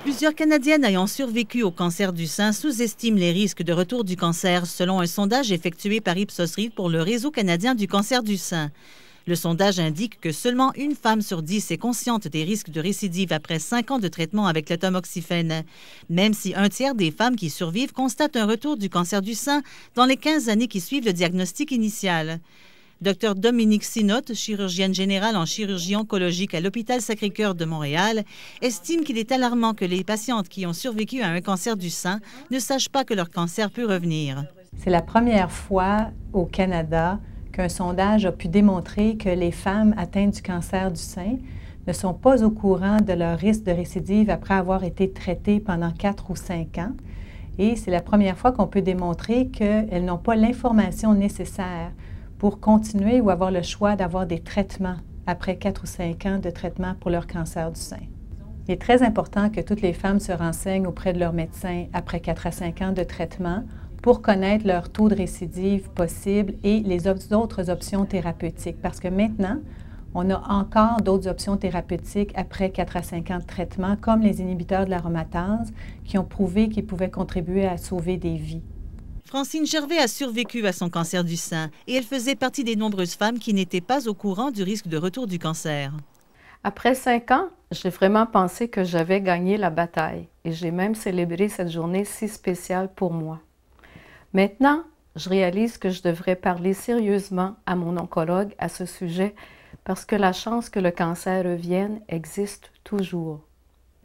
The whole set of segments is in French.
Plusieurs Canadiennes ayant survécu au cancer du sein sous-estiment les risques de retour du cancer, selon un sondage effectué par Ipsos-Reid pour le Réseau canadien du cancer du sein. Le sondage indique que seulement une femme sur 10 est consciente des risques de récidive après 5 ans de traitement avec le tamoxifène, même si un tiers des femmes qui survivent constatent un retour du cancer du sein dans les 15 années qui suivent le diagnostic initial. Dr Dominique Sinotte, chirurgienne générale en chirurgie oncologique à l'hôpital Sacré-Cœur de Montréal, estime qu'il est alarmant que les patientes qui ont survécu à un cancer du sein ne sachent pas que leur cancer peut revenir. C'est la première fois au Canada qu'un sondage a pu démontrer que les femmes atteintes du cancer du sein ne sont pas au courant de leur risque de récidive après avoir été traitées pendant 4 ou 5 ans. Et c'est la première fois qu'on peut démontrer qu'elles n'ont pas l'information nécessaire pour continuer ou avoir le choix d'avoir des traitements après 4 ou 5 ans de traitement pour leur cancer du sein. Il est très important que toutes les femmes se renseignent auprès de leur médecin après 4 à 5 ans de traitement pour connaître leur taux de récidive possible et les autres options thérapeutiques. Parce que maintenant, on a encore d'autres options thérapeutiques après 4 à 5 ans de traitement, comme les inhibiteurs de l'aromatase, qui ont prouvé qu'ils pouvaient contribuer à sauver des vies. Francine Gervais a survécu à son cancer du sein et elle faisait partie des nombreuses femmes qui n'étaient pas au courant du risque de retour du cancer. Après 5 ans, j'ai vraiment pensé que j'avais gagné la bataille et j'ai même célébré cette journée si spéciale pour moi. Maintenant, je réalise que je devrais parler sérieusement à mon oncologue à ce sujet parce que la chance que le cancer revienne existe toujours.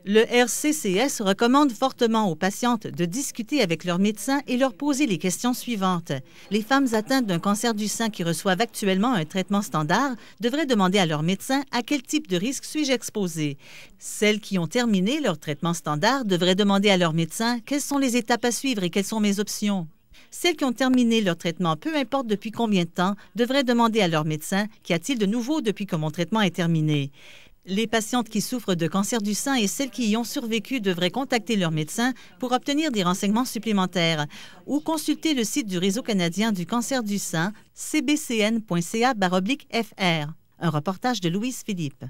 Le RCCS recommande fortement aux patientes de discuter avec leur médecin et leur poser les questions suivantes. Les femmes atteintes d'un cancer du sein qui reçoivent actuellement un traitement standard devraient demander à leur médecin à quel type de risque suis-je exposée. Celles qui ont terminé leur traitement standard devraient demander à leur médecin quelles sont les étapes à suivre et quelles sont mes options. Celles qui ont terminé leur traitement, peu importe depuis combien de temps, devraient demander à leur médecin qu'y a-t-il de nouveau depuis que mon traitement est terminé. Les patientes qui souffrent de cancer du sein et celles qui y ont survécu devraient contacter leur médecin pour obtenir des renseignements supplémentaires ou consulter le site du Réseau canadien du cancer du sein, cbcn.ca/fr. Un reportage de Louise Philippe.